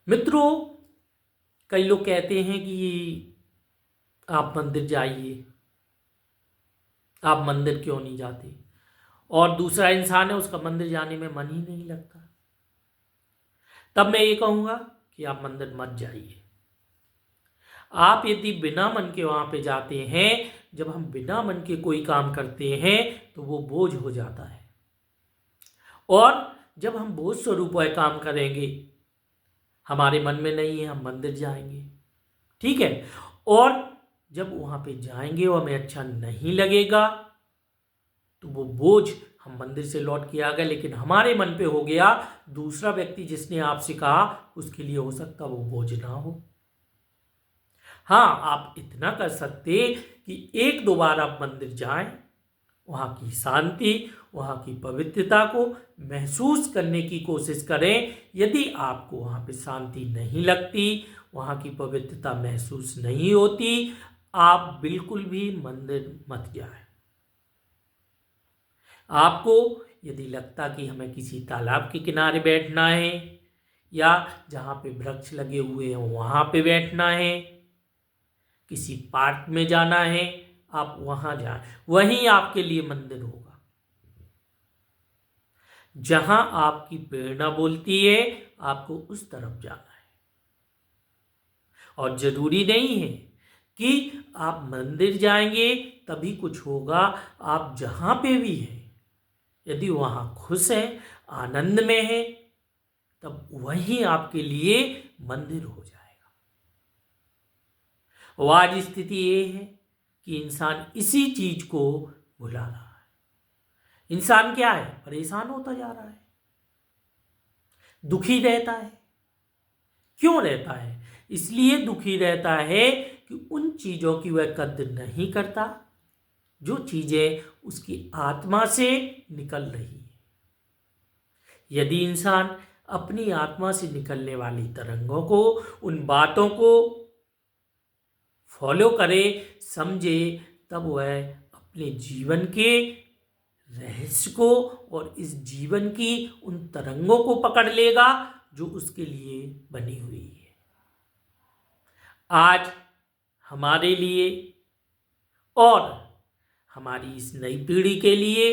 मित्रों, कई लोग कहते हैं कि आप मंदिर जाइए। आप मंदिर क्यों नहीं जाते? और दूसरा इंसान है, उसका मंदिर जाने में मन ही नहीं लगता। तब मैं ये कहूँगा कि आप मंदिर मत जाइए। आप यदि बिना मन के वहाँ पे जाते हैं, जब हम बिना मन के कोई काम करते हैं तो वो बोझ हो जाता है। और जब हम बोझ स्वरूप वह काम करेंगे, हमारे मन में नहीं है, हम मंदिर जाएंगे, ठीक है। और जब वहाँ पे जाएंगे और हमें अच्छा नहीं लगेगा तो वो बोझ हम मंदिर से लौट के आ गए, लेकिन हमारे मन पे हो गया, दूसरा व्यक्ति जिसने आपसे कहा उसके लिए हो सकता वो बोझ ना हो। हाँ, आप इतना कर सकते कि एक दो बार आप मंदिर जाएं, वहाँ की शांति, वहाँ की पवित्रता को महसूस करने की कोशिश करें। यदि आपको वहाँ पे शांति नहीं लगती, वहाँ की पवित्रता महसूस नहीं होती, आप बिल्कुल भी मंदिर मत जाएं। आपको यदि लगता कि हमें किसी तालाब के किनारे बैठना है या जहाँ पे वृक्ष लगे हुए हैं वहाँ पे बैठना है, किसी पार्क में जाना है, आप वहाँ जाएं। वहीं आपके लिए मंदिर होगा। जहाँ आपकी प्रेरणा बोलती है, आपको उस तरफ जाना है। और जरूरी नहीं है कि आप मंदिर जाएंगे तभी कुछ होगा। आप जहाँ पे भी हैं, यदि वहाँ खुश हैं, आनंद में हैं, तब वही आपके लिए मंदिर हो जाएगा। और आज स्थिति ये है कि इंसान इसी चीज को भुला रहा है। इंसान क्या है? परेशान होता जा रहा है, दुखी रहता है। क्यों रहता है? इसलिए दुखी रहता है कि उन चीजों की वह कद्र नहीं करता जो चीजें उसकी आत्मा से निकल रही है। यदि इंसान अपनी आत्मा से निकलने वाली तरंगों को, उन बातों को फॉलो करे, समझे, तब वह अपने जीवन के रहस्य को और इस जीवन की उन तरंगों को पकड़ लेगा जो उसके लिए बनी हुई है। आज हमारे लिए और हमारी इस नई पीढ़ी के लिए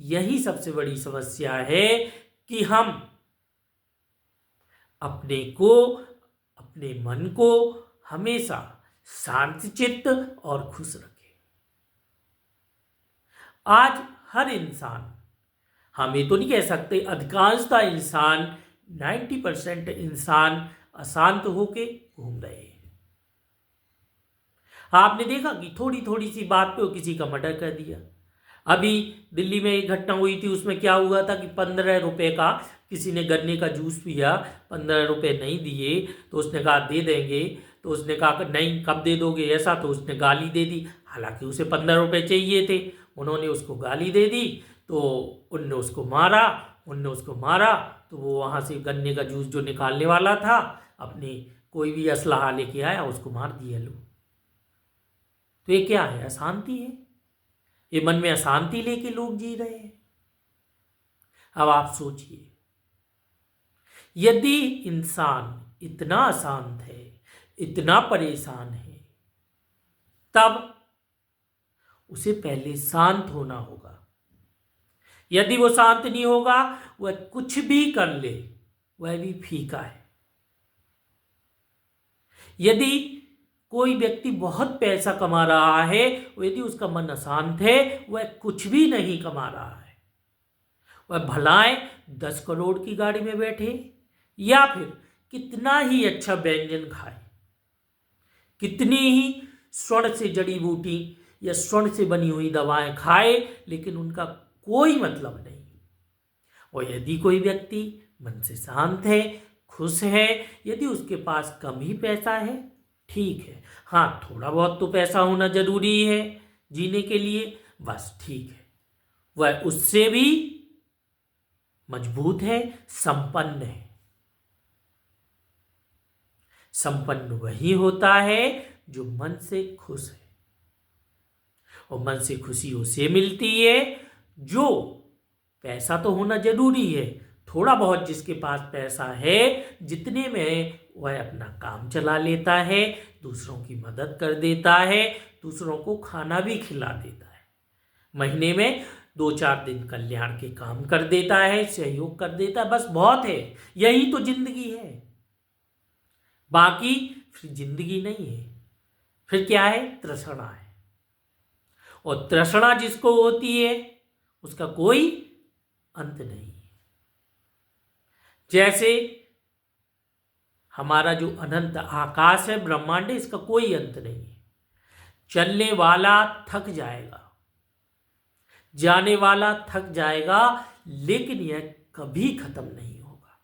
यही सबसे बड़ी समस्या है कि हम अपने मन को हमेशा शांतचित्त और खुश रखें। आज हर इंसान, हम ये तो नहीं कह सकते अधिकांशतः इंसान, 90% इंसान अशांत होके घूम रहे हैं। आपने देखा कि थोड़ी थोड़ी सी बात पे किसी का मर्डर कर दिया। अभी दिल्ली में एक घटना हुई थी, उसमें क्या हुआ था कि 15 रुपए का किसी ने गन्ने का जूस पिया, 15 रुपए नहीं दिए तो उसने कहा दे देंगे, तो उसने कहा नहीं कब दे दोगे ऐसा, तो उसने गाली दे दी। हालांकि उसे 15 रुपए चाहिए थे, उन्होंने उसको गाली दे दी, तो उनने उसको मारा। तो वो वहाँ से गन्ने का जूस जो निकालने वाला था, अपने कोई भी असलहा लेके आया, उसको मार दिया लोग। तो ये क्या है? अशांति है। ये मन में अशांति लेके लोग जी रहे हैं। अब आप सोचिए, यदि इंसान इतना अशांत है, इतना परेशान है, तब उसे पहले शांत होना होगा। यदि वो शांत नहीं होगा, वह कुछ भी कर ले, वह भी फीका है। यदि कोई व्यक्ति बहुत पैसा कमा रहा है, यदि उसका मन अशांत है, वह कुछ भी नहीं कमा रहा है। वह भलाएं 10 करोड़ की गाड़ी में बैठे या फिर कितना ही अच्छा व्यंजन खाए, कितनी ही स्वर्ण से जड़ी बूटी या स्वर्ण से बनी हुई दवाएं खाए, लेकिन उनका कोई मतलब नहीं। और यदि कोई व्यक्ति मन से शांत है, खुश है, यदि उसके पास कम ही पैसा है, ठीक है, हाँ थोड़ा बहुत तो पैसा होना जरूरी है जीने के लिए, बस ठीक है, वह उससे भी मजबूत है, संपन्न है। संपन्न वही होता है जो मन से खुश है। और मन से खुशी उसे मिलती है जो, पैसा तो होना जरूरी है, थोड़ा बहुत जिसके पास पैसा है, जितने में वह अपना काम चला लेता है, दूसरों की मदद कर देता है, दूसरों को खाना भी खिला देता है, महीने में 2-4 दिन कल्याण के काम कर देता है, सहयोग कर देता है, बस बहुत है। यही तो जिंदगी है। बाकी फिर जिंदगी नहीं है, फिर क्या है? तृष्णा है। और तृष्णा जिसको होती है उसका कोई अंत नहीं है। जैसे हमारा जो अनंत आकाश है, ब्रह्मांड है, इसका कोई अंत नहीं है। चलने वाला थक जाएगा, जाने वाला थक जाएगा, लेकिन यह कभी खत्म नहीं होगा।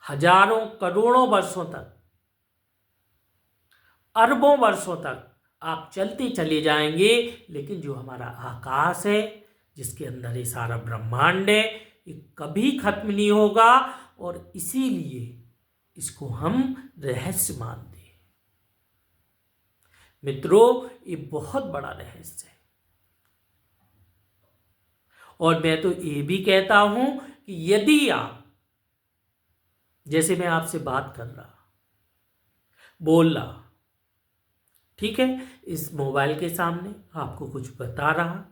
हजारों करोड़ों वर्षों तक, अरबों वर्षों तक आप चलते चले जाएंगे, लेकिन जो हमारा आकाश है, जिसके अंदर ये सारा ब्रह्मांड है, ये कभी खत्म नहीं होगा। और इसीलिए इसको हम रहस्य मानते हैं। मित्रों, ये बहुत बड़ा रहस्य है। और मैं तो ये भी कहता हूं कि यदि आप, जैसे मैं आपसे बात कर रहा, बोल रहा, ठीक है, इस मोबाइल के सामने आपको कुछ बता रहा,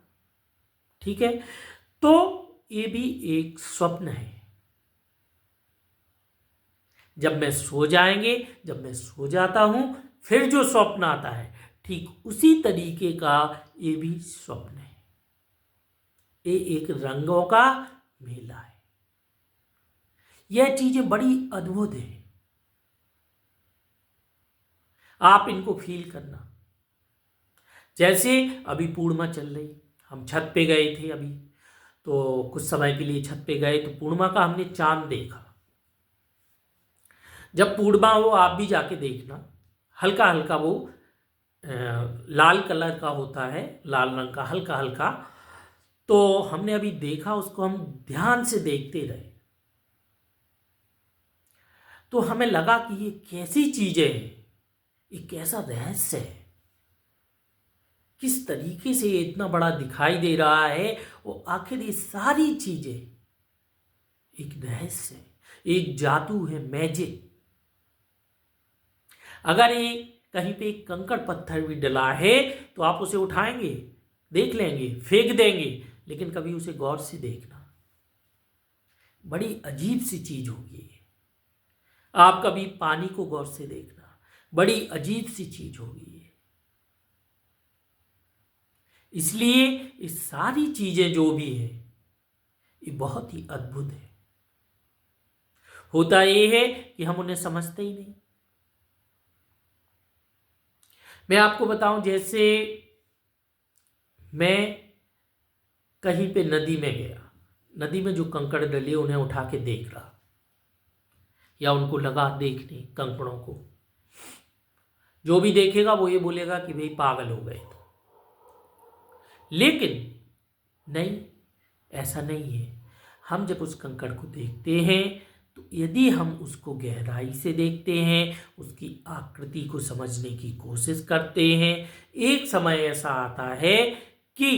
ठीक है, तो ये भी एक स्वप्न है। जब मैं सो जाता हूं, फिर जो स्वप्न आता है, ठीक उसी तरीके का ये भी स्वप्न है। ये एक रंगों का मेला है। यह चीजें बड़ी अद्भुत है। आप इनको फील करना। जैसे अभी पूर्णिमा चल रही, हम छत पे गए थे अभी, तो कुछ समय के लिए छत पे गए तो पूर्णिमा का हमने चांद देखा। जब पूर्णिमा हो, आप भी जाके देखना, हल्का हल्का वो लाल कलर का होता है, लाल रंग का हल्का हल्का। तो हमने अभी देखा, उसको हम ध्यान से देखते रहे, तो हमें लगा कि ये कैसी चीजें हैं, ये कैसा रहस्य है, किस तरीके से ये इतना बड़ा दिखाई दे रहा है। वो आखिर ये सारी चीजें एक रहस्य है, एक जादू है, मैजिक। अगर ये कहीं पे एक कंकड़ पत्थर भी डला है तो आप उसे उठाएंगे, देख लेंगे, फेंक देंगे, लेकिन कभी उसे गौर से देखना, बड़ी अजीब सी चीज होगी। आप कभी पानी को गौर से देखना, बड़ी अजीब सी चीज होगी। इसलिए ये सारी चीजें जो भी है, ये बहुत ही अद्भुत है। होता ये है कि हम उन्हें समझते ही नहीं। मैं आपको बताऊं, जैसे मैं कहीं पे नदी में गया, नदी में जो कंकड़ डले उन्हें उठा के देख रहा, या उनको लगा देखने कंकड़ों को, जो भी देखेगा वो ये बोलेगा कि भाई पागल हो गए। लेकिन नहीं, ऐसा नहीं है। हम जब उस कंकड़ को देखते हैं, तो यदि हम उसको गहराई से देखते हैं, उसकी आकृति को समझने की कोशिश करते हैं, एक समय ऐसा आता है कि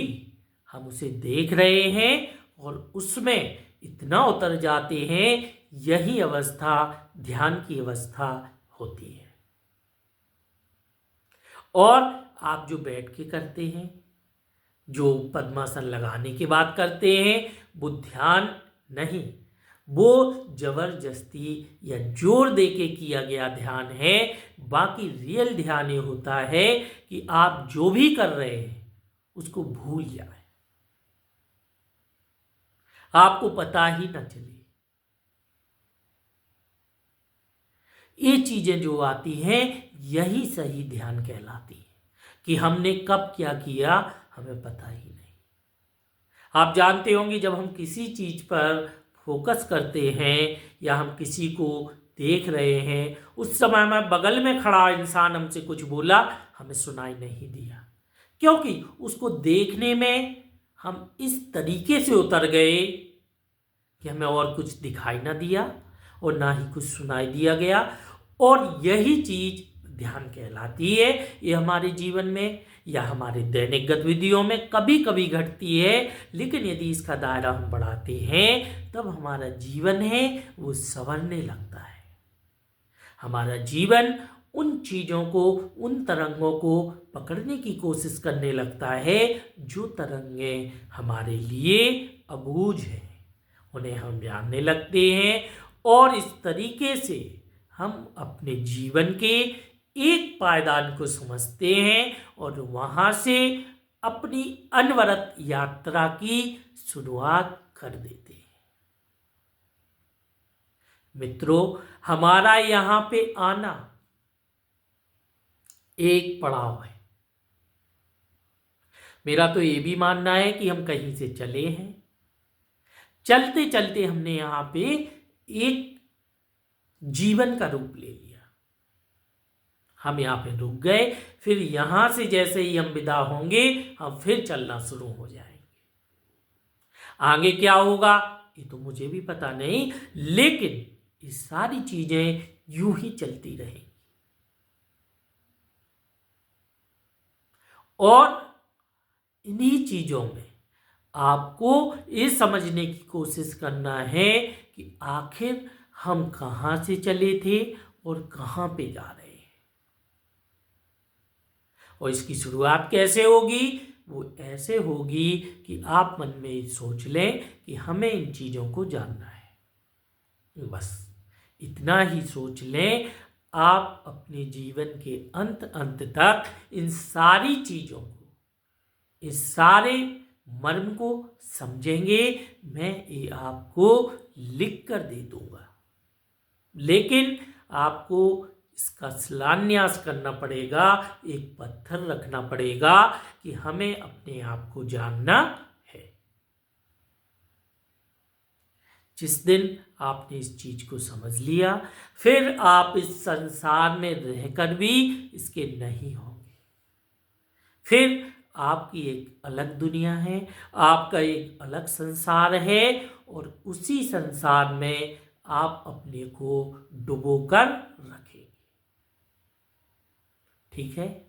हम उसे देख रहे हैं और उसमें इतना उतर जाते हैं। यही अवस्था ध्यान की अवस्था होती है। और आप जो बैठ के करते हैं, जो पद्मासन लगाने की बात करते हैं, वो ध्यान नहीं, वो जबरदस्ती या जोर देके किया गया ध्यान है। बाकी रियल ध्यान ये होता है कि आप जो भी कर रहे हैं उसको भूल जाए, आपको पता ही ना चले। ये चीजें जो आती हैं, यही सही ध्यान कहलाती है, कि हमने कब क्या किया हमें पता ही नहीं। आप जानते होंगे, जब हम किसी चीज पर फोकस करते हैं या हम किसी को देख रहे हैं, उस समय में बगल में खड़ा इंसान हमसे कुछ बोला, हमें सुनाई नहीं दिया, क्योंकि उसको देखने में हम इस तरीके से उतर गए कि हमें और कुछ दिखाई ना दिया और ना ही कुछ सुनाई दिया गया। और यही चीज ध्यान कहलाती है। ये हमारे जीवन में, या हमारे दैनिक गतिविधियों में कभी कभी घटती है, लेकिन यदि इसका दायरा हम बढ़ाते हैं तब हमारा जीवन है वो संवरने लगता है। हमारा जीवन उन चीज़ों को, उन तरंगों को पकड़ने की कोशिश करने लगता है जो तरंगें हमारे लिए अबूझ हैं, उन्हें हम जानने लगते हैं और इस तरीके से हम अपने जीवन के एक पायदान को समझते हैं और वहाँ से अपनी अनवरत यात्रा की शुरुआत कर देते हैं। मित्रों, हमारा यहाँ पे आना एक पड़ाव है। मेरा तो ये भी मानना है कि हम कहीं से चले हैं, चलते चलते हमने यहाँ पे एक जीवन का रूप ले लिया। हम यहाँ पे रुक गए, फिर यहाँ से जैसे ही हम विदा होंगे हम फिर चलना शुरू हो जाएंगे। आगे क्या होगा ये तो मुझे भी पता नहीं, लेकिन ये सारी चीजें यूं ही चलती रहेंगी। और इन्हीं चीजों में आपको ये समझने की कोशिश करना है कि आखिर हम कहाँ से चले थे और कहाँ पे जा रहे हैं, और इसकी शुरुआत कैसे होगी। वो ऐसे होगी कि आप मन में सोच लें कि हमें इन चीज़ों को जानना है, बस इतना ही सोच लें। आप अपने जीवन के अंत तक इन सारी चीज़ों को, इस सारे मर्म को समझेंगे। मैं ये आपको लिख कर दे दूंगा, लेकिन आपको इसका शिलान्यास करना पड़ेगा, एक पत्थर रखना पड़ेगा कि हमें अपने आप को जानना है। जिस दिन आपने इस चीज को समझ लिया, फिर आप इस संसार में रहकर भी इसके नहीं होंगे। फिर आपकी एक अलग दुनिया है, आपका एक अलग संसार है, और उसी संसार में आप अपने को डुबोकर रखेंगे। ठीक है।